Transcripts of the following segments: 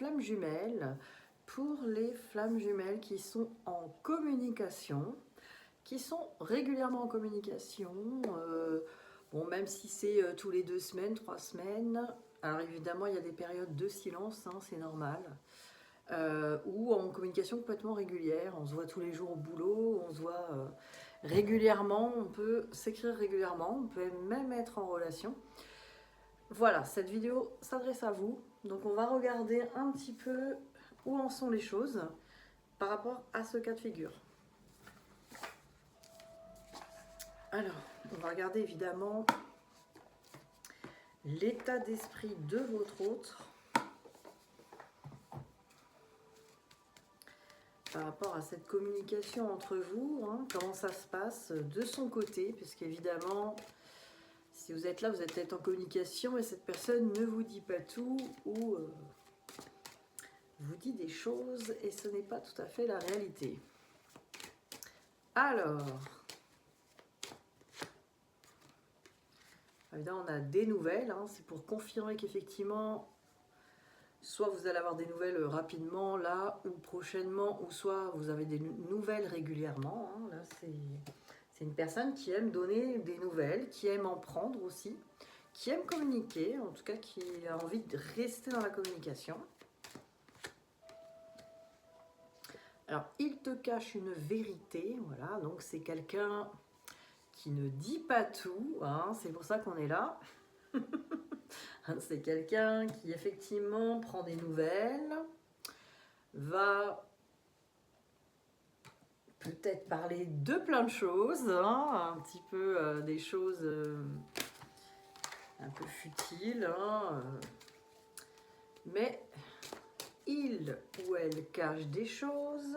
flammes jumelles pour les flammes jumelles qui sont en communication, qui sont régulièrement en communication, bon, même si c'est tous les 2 semaines, 3 semaines. Alors évidemment, il y a des périodes de silence, hein, c'est normal. Ou en communication complètement régulière, on se voit tous les jours au boulot, on se voit régulièrement, on peut s'écrire régulièrement, on peut même être en relation. Voilà, cette vidéo s'adresse à vous, donc on va regarder un petit peu où en sont les choses par rapport à ce cas de figure. Alors, on va regarder évidemment l'état d'esprit de votre autre par rapport à cette communication entre vous, hein, comment ça se passe de son côté, puisqu'évidemment, si vous êtes là, vous êtes peut-être en communication et cette personne ne vous dit pas tout ou vous dit des choses et ce n'est pas tout à fait la réalité. Alors, évidemment, on a des nouvelles, hein, c'est pour confirmer qu'effectivement, soit vous allez avoir des nouvelles rapidement, là, ou prochainement, ou soit vous avez des nouvelles régulièrement. Hein, là, c'est une personne qui aime donner des nouvelles, qui aime en prendre aussi, qui aime communiquer, en tout cas qui a envie de rester dans la communication. Alors, il te cache une vérité, voilà, donc c'est quelqu'un qui ne dit pas tout, hein, c'est pour ça qu'on est là. C'est quelqu'un qui effectivement prend des nouvelles, va peut-être parler de plein de choses, hein, un petit peu des choses un peu futiles, hein, mais il ou elle cache des choses.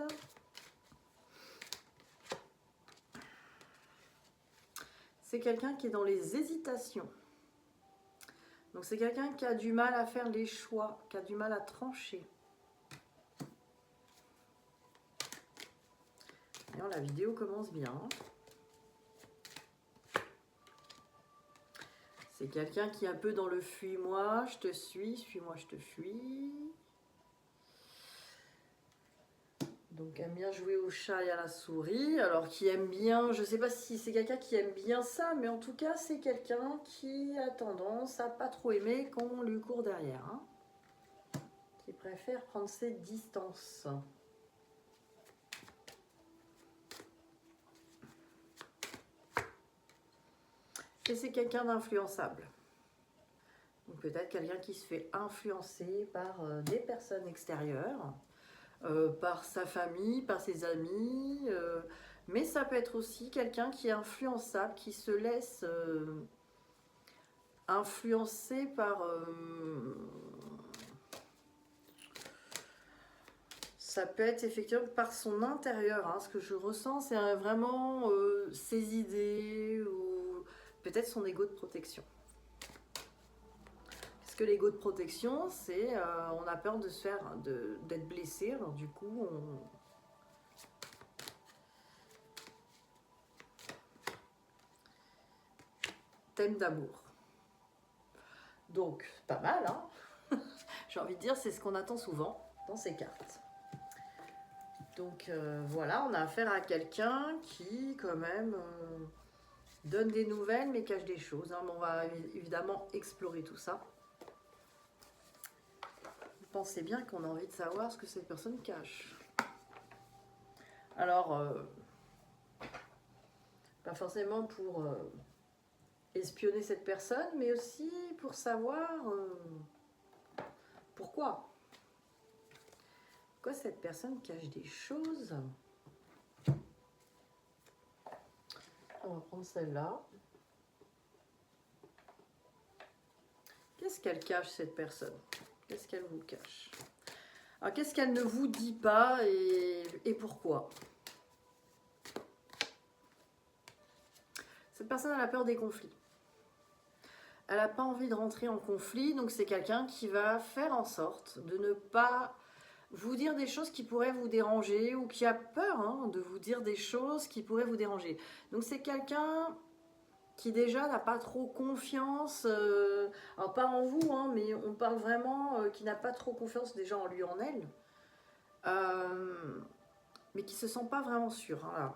C'est quelqu'un qui est dans les hésitations. Donc c'est quelqu'un qui a du mal à faire les choix, qui a du mal à trancher. D'ailleurs, la vidéo commence bien. C'est quelqu'un qui est un peu dans le fuis-moi, je te suis-moi, je te fuis. Donc aime bien jouer au chat et à la souris. Alors qui aime bien, je ne sais pas si c'est quelqu'un qui aime bien ça, mais en tout cas c'est quelqu'un qui a tendance à pas trop aimer qu'on lui court derrière. Hein, qui préfère prendre ses distances. Et c'est quelqu'un d'influençable. Donc peut-être quelqu'un qui se fait influencer par des personnes extérieures, par sa famille, par ses amis, mais ça peut être aussi quelqu'un qui est influençable, qui se laisse influencer par... ça peut être effectivement par son intérieur. Hein. Ce que je ressens, c'est vraiment ses idées ou peut-être son ego de protection. Parce que l'ego de protection, c'est on a peur de se faire, d'être blessé. Alors du coup, on... thème d'amour. Donc, pas mal, hein. J'ai envie de dire, c'est ce qu'on attend souvent dans ces cartes. Donc voilà, on a affaire à quelqu'un qui, quand même, donne des nouvelles, mais cache des choses. Hein. On va évidemment explorer tout ça. Vous pensez bien qu'on a envie de savoir ce que cette personne cache. Alors, pas forcément pour espionner cette personne, mais aussi pour savoir pourquoi. Pourquoi cette personne cache des choses? On va prendre celle-là. Qu'est-ce qu'elle cache, cette personne? Qu'est-ce qu'elle vous cache? Alors, qu'est-ce qu'elle ne vous dit pas et pourquoi? Cette personne a la peur des conflits. Elle n'a pas envie de rentrer en conflit, donc c'est quelqu'un qui va faire en sorte de ne pas vous dire des choses qui pourraient vous déranger ou qui a peur de vous dire des choses qui pourraient vous déranger. Donc c'est quelqu'un qui déjà n'a pas trop confiance, alors pas en vous, hein, mais on parle vraiment qui n'a pas trop confiance déjà en lui, en elle, mais qui se sent pas vraiment sûr. Hein, là.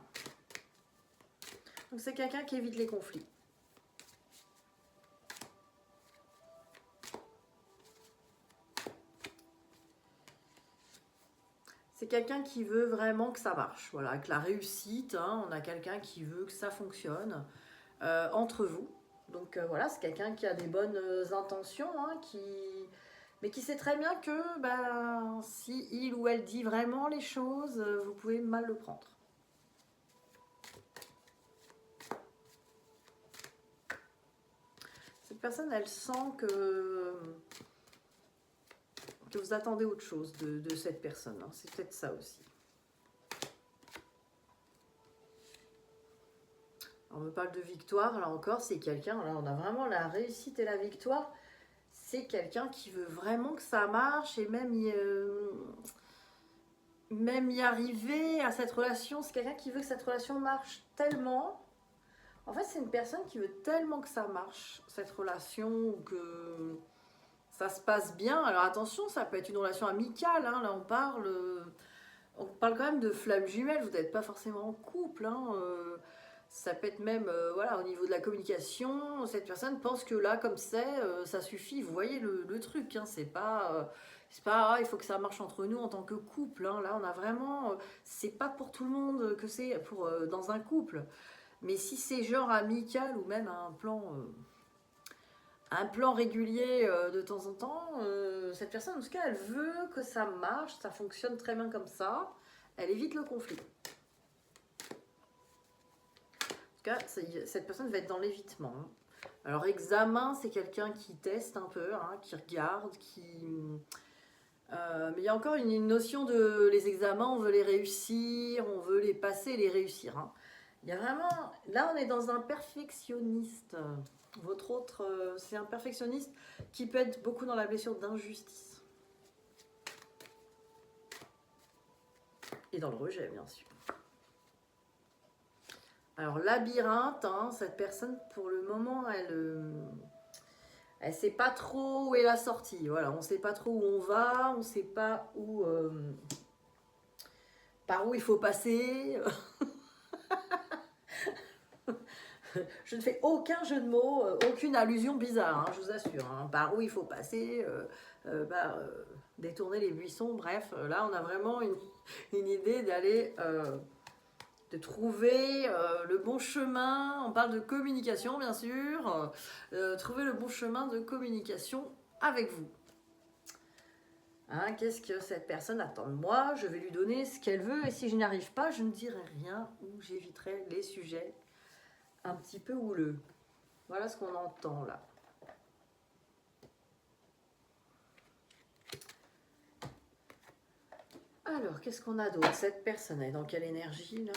Donc c'est quelqu'un qui évite les conflits. C'est quelqu'un qui veut vraiment que ça marche, voilà, avec la réussite, hein, on a quelqu'un qui veut que ça fonctionne entre vous. Donc voilà, c'est quelqu'un qui a des bonnes intentions, hein, mais qui sait très bien que ben, si il ou elle dit vraiment les choses, vous pouvez mal le prendre. Cette personne, elle sent que vous attendez autre chose de cette personne. Hein. C'est peut-être ça aussi. On me parle de victoire, là encore, c'est quelqu'un, là on a vraiment la réussite et la victoire. C'est quelqu'un qui veut vraiment que ça marche et même y arriver à cette relation. C'est quelqu'un qui veut que cette relation marche tellement. En fait, c'est une personne qui veut tellement que ça marche, cette relation, que ça se passe bien. Alors attention, ça peut être une relation amicale, hein. Là on parle quand même de flammes jumelles, vous n'êtes pas forcément en couple, hein. Ça peut être même voilà, au niveau de la communication, cette personne pense que là comme ça suffit, vous voyez le truc, hein. C'est pas il faut que ça marche entre nous en tant que couple, hein. Là on a vraiment c'est pas pour tout le monde que c'est pour dans un couple, mais si c'est genre amical ou même un plan régulier de temps en temps, cette personne, en tout cas, elle veut que ça marche, ça fonctionne très bien comme ça. Elle évite le conflit. En tout cas, cette personne va être dans l'évitement. Alors, examen, c'est quelqu'un qui teste un peu, hein, qui regarde, mais il y a encore une notion de les examens, on veut les réussir, on veut les passer, les réussir. Hein. Il y a vraiment... Là, on est dans un perfectionniste. Votre autre, c'est un perfectionniste qui peut être beaucoup dans la blessure d'injustice. Et dans le rejet, bien sûr. Alors, labyrinthe, hein, cette personne, pour le moment, elle sait pas trop où est la sortie. Voilà, on sait pas trop où on va, on sait pas où... par où il faut passer. Je ne fais aucun jeu de mots, aucune allusion bizarre, hein, je vous assure. Hein. Par où il faut passer, détourner les buissons, bref. Là, on a vraiment une idée d'aller, de trouver le bon chemin. On parle de communication, bien sûr. Trouver le bon chemin de communication avec vous. Hein, qu'est-ce que cette personne attend de moi? Je vais lui donner ce qu'elle veut et si je n'y arrive pas, je ne dirai rien ou j'éviterai les sujets un petit peu houleux. Voilà ce qu'on entend là. Alors, qu'est-ce qu'on a d'autre? Cette personne est dans quelle énergie là?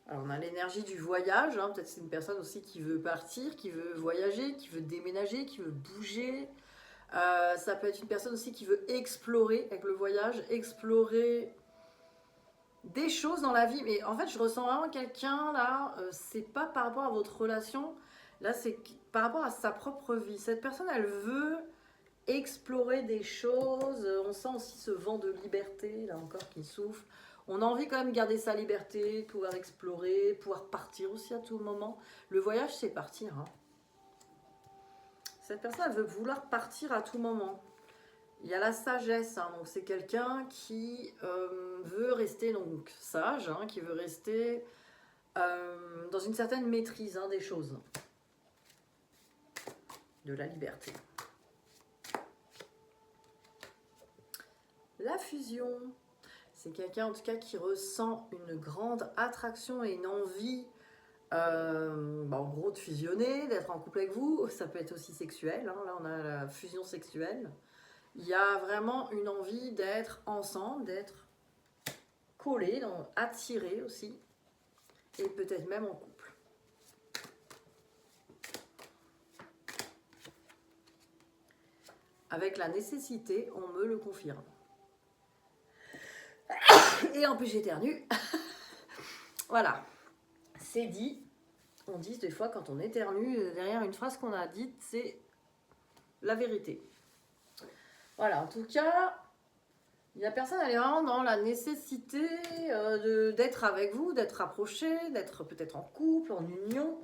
Alors, on a l'énergie du voyage. Hein. Peut-être c'est une personne aussi qui veut partir, qui veut voyager, qui veut déménager, qui veut bouger. Ça peut être une personne aussi qui veut explorer avec le voyage, explorer des choses dans la vie. Mais en fait, je ressens vraiment quelqu'un là, c'est pas par rapport à votre relation, là c'est par rapport à sa propre vie. Cette personne, elle veut explorer des choses. On sent aussi ce vent de liberté, là encore, qui souffle. On a envie quand même de garder sa liberté, pouvoir explorer, pouvoir partir aussi à tout moment. Le voyage, c'est partir. Hein. Cette personne, elle veut vouloir partir à tout moment. Il y a la sagesse, hein, donc c'est quelqu'un qui veut rester donc sage, hein, qui veut rester dans une certaine maîtrise hein, des choses. De la liberté. La fusion, c'est quelqu'un en tout cas qui ressent une grande attraction et une envie, en gros de fusionner, d'être en couple avec vous. Ça peut être aussi sexuel, hein, là on a la fusion sexuelle. Il y a vraiment une envie d'être ensemble, d'être collés, attirés aussi, et peut-être même en couple. Avec la nécessité, on me le confirme. Et en plus j'éternue. Voilà, c'est dit. On dit des fois quand on éternue, derrière une phrase qu'on a dite, c'est la vérité. Voilà, en tout cas, la personne, elle est vraiment dans la nécessité d'être avec vous, d'être rapprochée, d'être peut-être en couple, en union.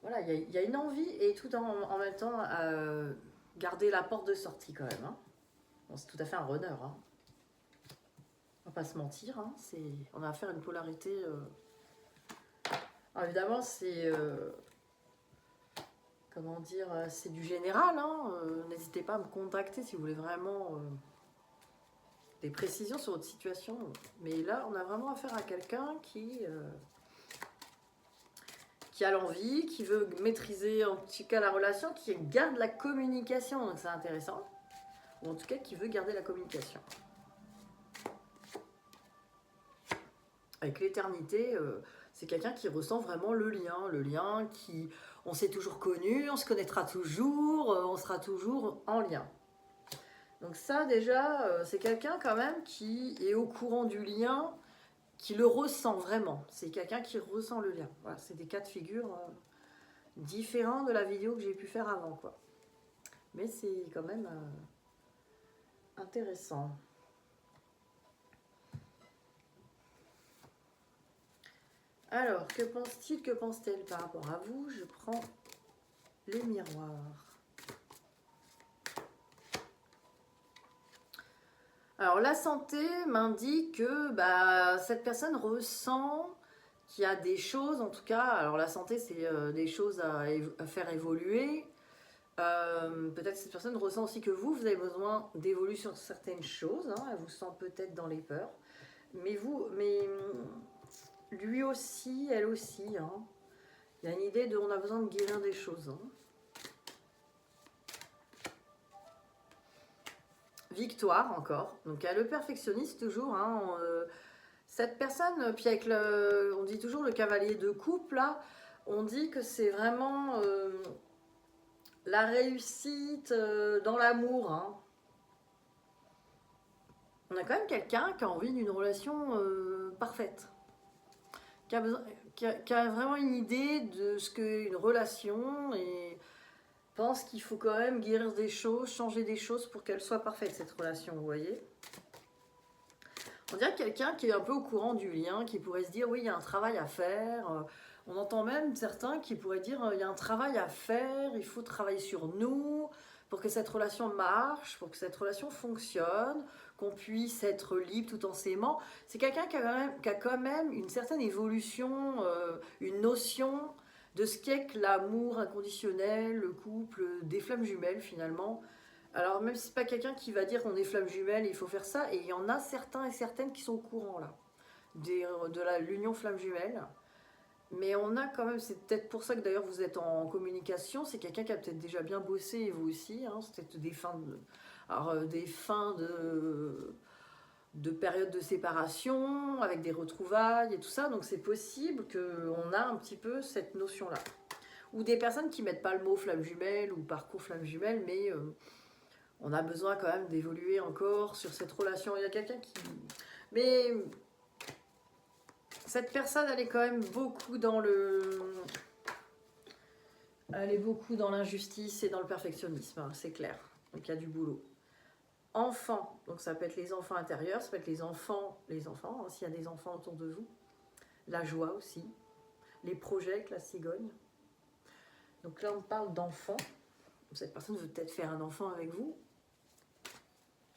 Voilà, il y a une envie et tout en même temps garder la porte de sortie quand même. Hein. Bon, c'est tout à fait un runner. Hein. On va pas se mentir. Hein. On a affaire à une polarité. Alors, évidemment, c'est comment dire, c'est du général. Hein. N'hésitez pas à me contacter si vous voulez vraiment des précisions sur votre situation. Mais là, on a vraiment affaire à quelqu'un qui a l'envie, qui veut maîtriser en tout cas la relation, qui garde la communication, donc c'est intéressant. Ou en tout cas, qui veut garder la communication. Avec l'éternité, c'est quelqu'un qui ressent vraiment le lien qui, on s'est toujours connu, on se connaîtra toujours, on sera toujours en lien. Donc ça déjà, c'est quelqu'un quand même qui est au courant du lien, qui le ressent vraiment. C'est quelqu'un qui ressent le lien. Voilà, c'est des cas de figure différents de la vidéo que j'ai pu faire avant, quoi. Mais c'est quand même intéressant. Alors, que pense-t-il, que pense-t-elle par rapport à vous? Je prends les miroirs. Alors, la santé m'indique que cette personne ressent qu'il y a des choses, en tout cas, alors la santé, c'est des choses à faire évoluer. Peut-être que cette personne ressent aussi que vous avez besoin d'évoluer sur certaines choses. Hein, elle vous sent peut-être dans les peurs. Mais lui aussi, elle aussi. Hein, il y a une idée de on a besoin de guérir des choses. Hein. Victoire encore. Donc il y a le perfectionniste toujours. Hein, cette personne, puis avec on dit toujours le cavalier de coupe, là, on dit que c'est vraiment la réussite dans l'amour. Hein. On a quand même quelqu'un qui a envie d'une relation parfaite. Qui a vraiment une idée de ce qu'est une relation et pense qu'il faut quand même guérir des choses, changer des choses pour qu'elle soit parfaite, cette relation, vous voyez. On dirait quelqu'un qui est un peu au courant du lien, qui pourrait se dire, oui, il y a un travail à faire. On entend même certains qui pourraient dire, il y a un travail à faire, il faut travailler sur nous pour que cette relation marche, pour que cette relation fonctionne, qu'on puisse être libre tout en s'aimant. C'est quelqu'un qui a quand même une certaine évolution, une notion de ce qu'est que l'amour inconditionnel, le couple, des flammes jumelles finalement. Alors même si c'est pas quelqu'un qui va dire qu'on est flammes jumelles, il faut faire ça, et il y en a certains et certaines qui sont au courant là, de l'union flammes jumelles. Mais on a quand même, c'est peut-être pour ça que d'ailleurs vous êtes en communication, c'est quelqu'un qui a peut-être déjà bien bossé, et vous aussi, hein, c'est peut-être des fins de période de séparation, avec des retrouvailles et tout ça, donc c'est possible qu'on a un petit peu cette notion-là. Ou des personnes qui mettent pas le mot flamme jumelle ou parcours flamme jumelle, mais on a besoin quand même d'évoluer encore sur cette relation. Il y a quelqu'un qui... Mais cette personne, elle est quand même beaucoup dans elle est beaucoup dans l'injustice et dans le perfectionnisme, hein, c'est clair. Donc il y a du boulot. Enfants, donc ça peut être les enfants intérieurs, ça peut être les enfants, hein, s'il y a des enfants autour de vous. La joie aussi. Les projets avec la cigogne. Donc là, on parle d'enfants. Cette personne veut peut-être faire un enfant avec vous.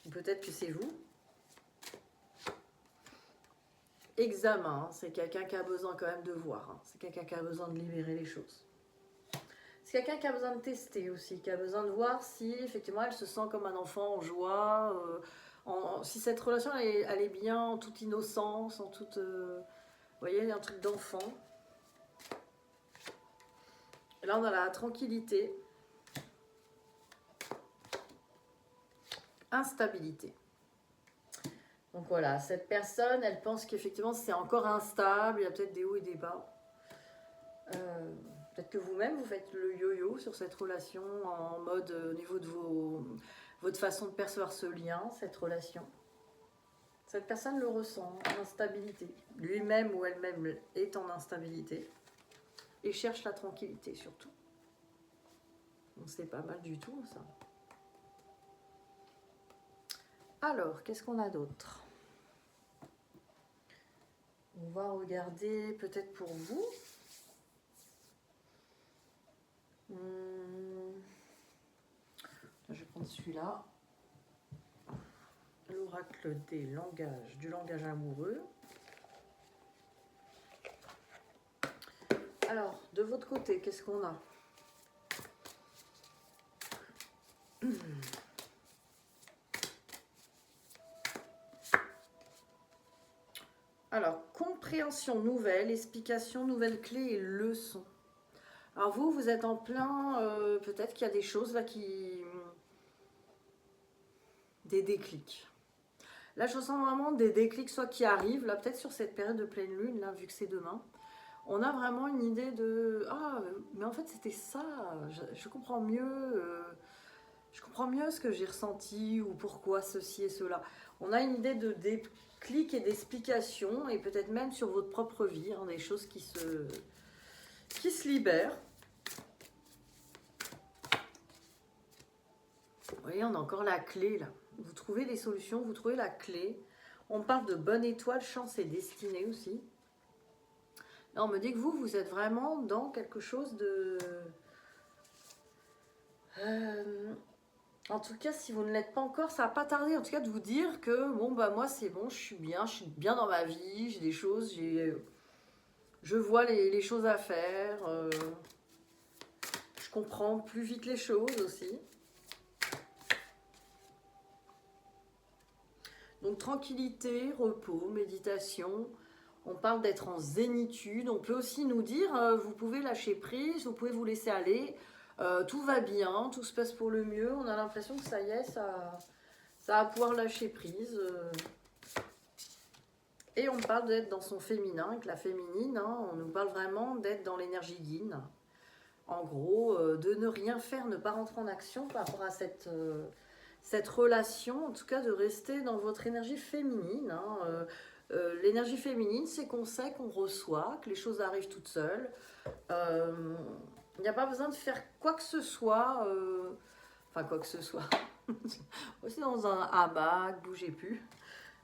Ou peut-être que c'est vous. Examen, hein, c'est quelqu'un qui a besoin quand même de voir. Hein. C'est quelqu'un qui a besoin de libérer les choses. C'est quelqu'un qui a besoin de tester aussi, qui a besoin de voir si effectivement elle se sent comme un enfant en joie, si cette relation elle est bien en toute innocence, en toute... vous voyez, il y a un truc d'enfant. Là on a la tranquillité. Instabilité. Donc voilà, cette personne, elle pense qu'effectivement c'est encore instable, il y a peut-être des hauts et des bas. Peut-être que vous-même, vous faites le yo-yo sur cette relation en mode au niveau de votre façon de percevoir ce lien, cette relation. Cette personne le ressent, l'instabilité. Lui-même ou elle-même est en instabilité et cherche la tranquillité surtout. Donc c'est pas mal du tout ça. Alors, qu'est-ce qu'on a d'autre? On va regarder peut-être pour vous. Je vais prendre celui-là. L'oracle des langages, du langage amoureux. Alors, de votre côté, qu'est-ce qu'on a? Alors, compréhension nouvelle, explication, nouvelle clé et leçon. Alors vous êtes en plein, peut-être qu'il y a des choses là qui... Des déclics. Là, je ressens vraiment des déclics, soit qui arrivent, là peut-être sur cette période de pleine lune, là, vu que c'est demain. On a vraiment une idée de... Ah, mais en fait c'était ça, je comprends mieux... je comprends mieux ce que j'ai ressenti ou pourquoi ceci et cela. On a une idée de déclic et d'explication et peut-être même sur votre propre vie, hein, des choses qui se libèrent. Vous voyez, on a encore la clé là. Vous trouvez des solutions, vous trouvez la clé. On parle de bonne étoile, chance et destinée aussi. Là, on me dit que vous êtes vraiment dans quelque chose de... En tout cas, si vous ne l'êtes pas encore, ça va pas tarder en tout cas de vous dire que bon bah moi c'est bon, je suis bien dans ma vie, j'ai des choses, je vois les choses à faire, je comprends plus vite les choses aussi. Donc tranquillité, repos, méditation, on parle d'être en zénitude, on peut aussi nous dire vous pouvez lâcher prise, vous pouvez vous laisser aller, tout va bien, tout se passe pour le mieux, on a l'impression que ça y est, ça va pouvoir lâcher prise. Et on parle d'être dans son féminin, avec la féminine, hein, on nous parle vraiment d'être dans l'énergie yin. En gros, de ne rien faire, ne pas rentrer en action par rapport à cette relation, en tout cas de rester dans votre énergie féminine. Hein. L'énergie féminine, c'est qu'on sait qu'on reçoit, que les choses arrivent toutes seules. Il n'y a pas besoin de faire quoi que ce soit, enfin quoi que ce soit, aussi dans un hamac, bougez plus.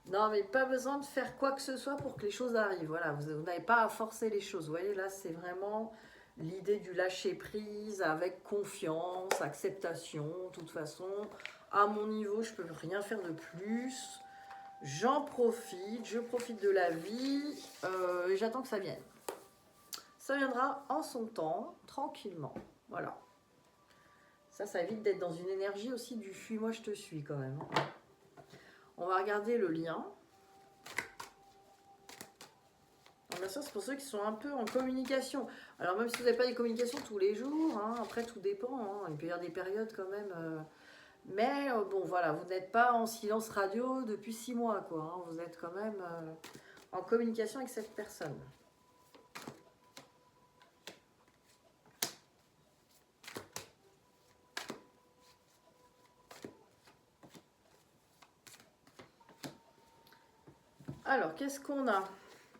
Non, mais pas besoin de faire quoi que ce soit pour que les choses arrivent. Voilà, vous n'avez pas à forcer les choses. Vous voyez, là, c'est vraiment l'idée du lâcher prise avec confiance, acceptation. De toute façon, à mon niveau, je peux rien faire de plus. J'en profite, je profite de la vie et j'attends que ça vienne. Ça viendra en son temps, tranquillement. Voilà. Ça évite d'être dans une énergie aussi du fuis-moi, je te suis quand même. On va regarder le lien. Alors bien sûr, c'est pour ceux qui sont un peu en communication. Alors même si vous n'avez pas des communications tous les jours, hein, après tout dépend. Hein, il peut y avoir des périodes quand même. Mais bon, voilà, vous n'êtes pas en silence radio depuis 6 mois, quoi. Hein, vous êtes quand même en communication avec cette personne. Alors, qu'est-ce qu'on a?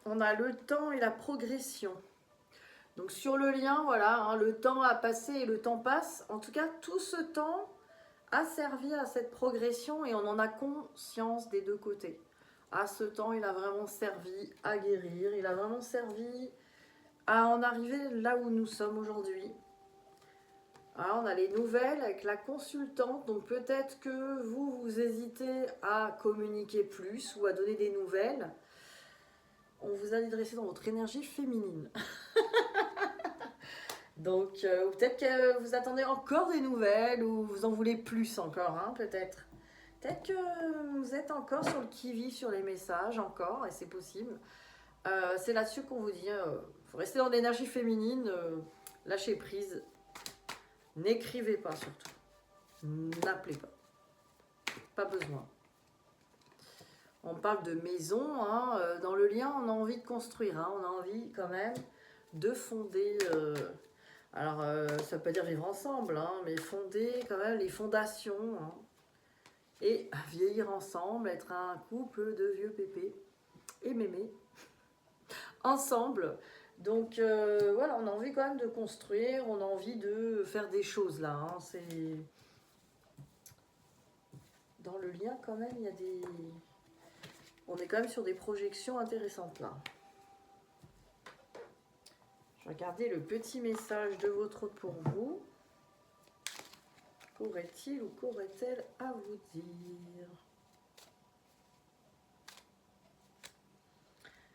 On a le temps et la progression. Donc sur le lien, voilà, hein, le temps a passé et le temps passe. En tout cas, tout ce temps a servi à cette progression et on en a conscience des deux côtés. À ce temps, il a vraiment servi à guérir, il a vraiment servi à en arriver là où nous sommes aujourd'hui. Alors, on a les nouvelles avec la consultante, donc peut-être que vous hésitez à communiquer plus ou à donner des nouvelles. On vous a dit de rester dans votre énergie féminine. Donc, peut-être que vous attendez encore des nouvelles ou vous en voulez plus encore, hein, peut-être. Peut-être que vous êtes encore sur le qui-vive sur les messages, encore, et c'est possible. C'est là-dessus qu'on vous dit, faut rester dans l'énergie féminine, lâchez prise. N'écrivez pas surtout. N'appelez pas. Pas besoin. On parle de maison, hein, dans le lien, on a envie de construire, hein, on a envie quand même de fonder... ça veut pas dire vivre ensemble, hein, mais fonder quand même les fondations, hein, et vieillir ensemble, être un couple de vieux pépés et mémés ensemble. Donc voilà, on a envie quand même de construire, on a envie de faire des choses là. Hein. C'est dans le lien quand même, il y a des... On est quand même sur des projections intéressantes là. Je vais regarder le petit message de votre autre pour vous. Qu'aurait-il ou qu'aurait-elle à vous dire?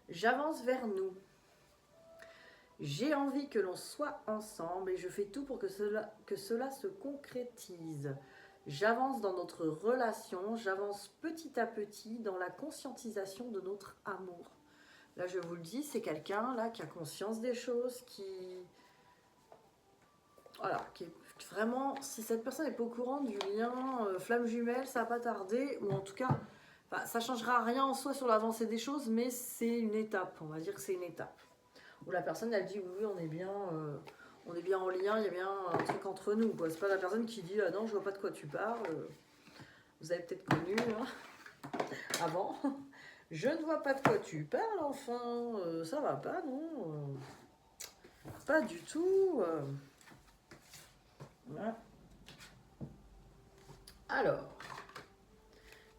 J'avance vers nous. J'ai envie que l'on soit ensemble et je fais tout pour que cela se concrétise. J'avance dans notre relation, j'avance petit à petit dans la conscientisation de notre amour. Là, je vous le dis, c'est quelqu'un là qui a conscience des choses, qui... Voilà, qui est vraiment... Si cette personne n'est pas au courant du lien flamme jumelle, ça va pas tarder, ou en tout cas, enfin, ça changera rien en soi sur l'avancée des choses, mais c'est une étape, on va dire que c'est une étape. Où la personne, elle dit, oui, on est bien en lien, il y a bien un truc entre nous, quoi. C'est pas la personne qui dit, ah non, je vois pas de quoi tu parles. Vous avez peut-être connu, hein, avant. Je ne vois pas de quoi tu parles, enfin, ça va pas, non pas du tout. Voilà. Alors,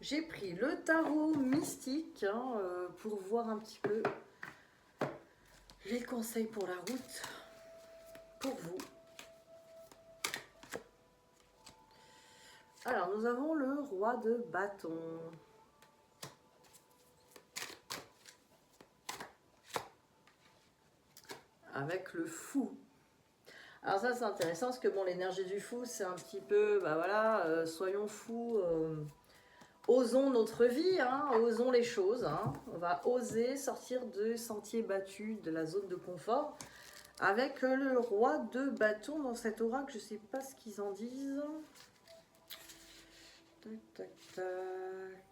j'ai pris le tarot mystique hein, pour voir un petit peu les conseils pour la route pour vous. Alors, nous avons le roi de bâton. Avec le fou. Alors ça, c'est intéressant parce que bon, l'énergie du fou, c'est un petit peu, bah voilà, soyons fous, osons notre vie, hein, osons les choses. Hein. On va oser sortir de sentiers battus, de la zone de confort. Avec le roi de bâton dans cet oracle, je ne sais pas ce qu'ils en disent. Tac, tac, tac.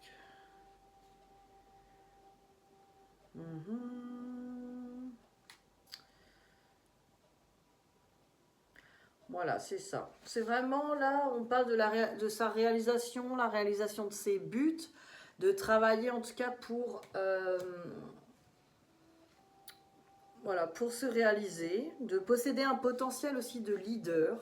Voilà, c'est ça. C'est vraiment là, on parle de sa réalisation, la réalisation de ses buts, de travailler en tout cas pour, voilà, pour se réaliser, de posséder un potentiel aussi de leader.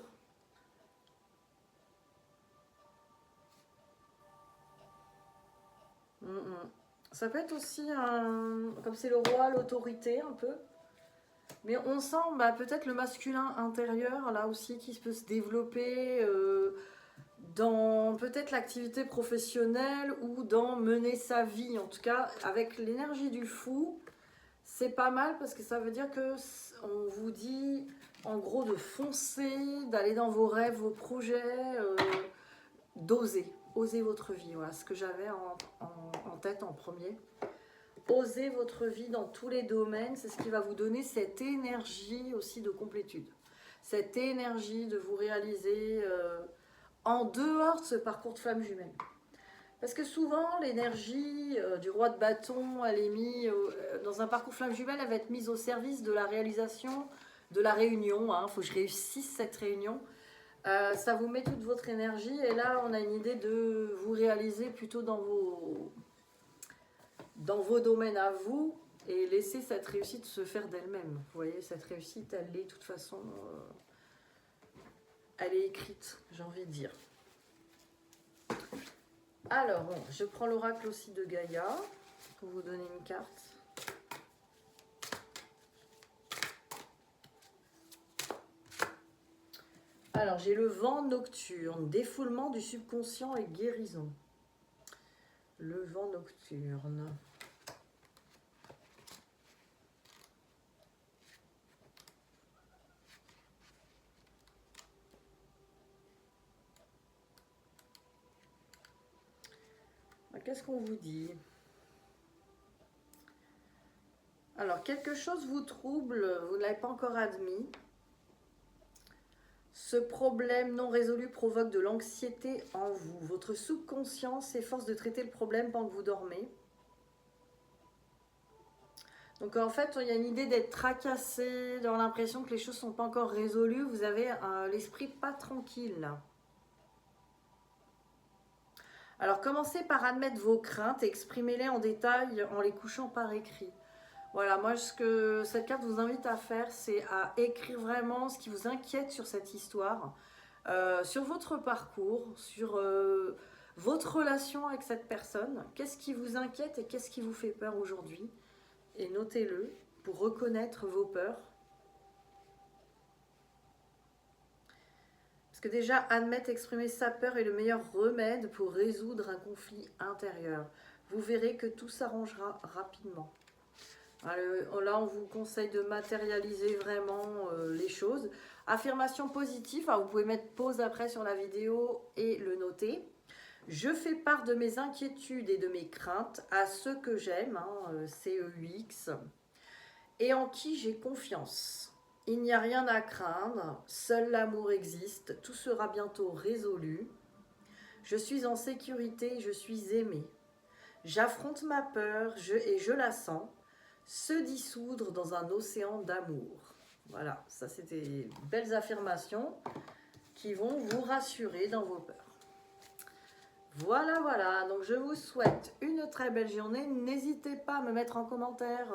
Ça peut être aussi, comme c'est le roi, l'autorité un peu. Mais on sent bah, peut-être le masculin intérieur, là aussi, qui peut se développer dans peut-être l'activité professionnelle ou dans mener sa vie. En tout cas, avec l'énergie du fou, c'est pas mal parce que ça veut dire que on vous dit, en gros, de foncer, d'aller dans vos rêves, vos projets, d'oser. Oser votre vie, voilà ce que j'avais en tête en premier. Osez votre vie dans tous les domaines, c'est ce qui va vous donner cette énergie aussi de complétude. Cette énergie de vous réaliser en dehors de ce parcours de flamme jumelle. Parce que souvent, l'énergie du roi de bâton, elle est mise dans un parcours flamme jumelle, elle va être mise au service de la réalisation de la réunion. Il faut que je réussisse cette réunion. Ça vous met toute votre énergie et là, on a une idée de vous réaliser plutôt dans vos domaines à vous et laisser cette réussite se faire d'elle-même. Vous voyez, cette réussite, elle est de toute façon, elle est écrite, j'ai envie de dire. Alors, bon, je prends l'oracle aussi de Gaïa pour vous donner une carte. Alors, j'ai le vent nocturne, défoulement du subconscient et guérison. Le vent nocturne. Qu'est-ce qu'on vous dit? Alors, quelque chose vous trouble, vous ne l'avez pas encore admis. Ce problème non résolu provoque de l'anxiété en vous. Votre subconscient s'efforce de traiter le problème pendant que vous dormez. Donc en fait, il y a une idée d'être tracassé, d'avoir l'impression que les choses ne sont pas encore résolues. Vous avez l'esprit pas tranquille là. Alors, commencez par admettre vos craintes et exprimez-les en détail en les couchant par écrit. Voilà, moi, ce que cette carte vous invite à faire, c'est à écrire vraiment ce qui vous inquiète sur cette histoire, sur votre parcours, sur votre relation avec cette personne. Qu'est-ce qui vous inquiète et qu'est-ce qui vous fait peur aujourd'hui? Et notez-le pour reconnaître vos peurs. Parce que déjà, admettre, exprimer sa peur est le meilleur remède pour résoudre un conflit intérieur. Vous verrez que tout s'arrangera rapidement. Alors, là, on vous conseille de matérialiser vraiment les choses. Affirmation positive, vous pouvez mettre pause après sur la vidéo et le noter. Je fais part de mes inquiétudes et de mes craintes à ceux que j'aime, CEUX, et en qui j'ai confiance. Il n'y a rien à craindre, seul l'amour existe, tout sera bientôt résolu. Je suis en sécurité, je suis aimée. J'affronte ma peur et je la sens se dissoudre dans un océan d'amour. Voilà, ça c'est des belles affirmations qui vont vous rassurer dans vos peurs. Voilà, voilà, donc je vous souhaite une très belle journée. N'hésitez pas à me mettre en commentaire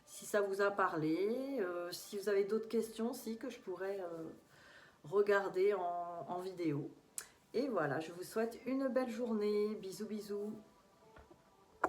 si ça vous a parlé, si vous avez d'autres questions aussi que je pourrais regarder en vidéo. Et voilà, je vous souhaite une belle journée. Bisous, bisous.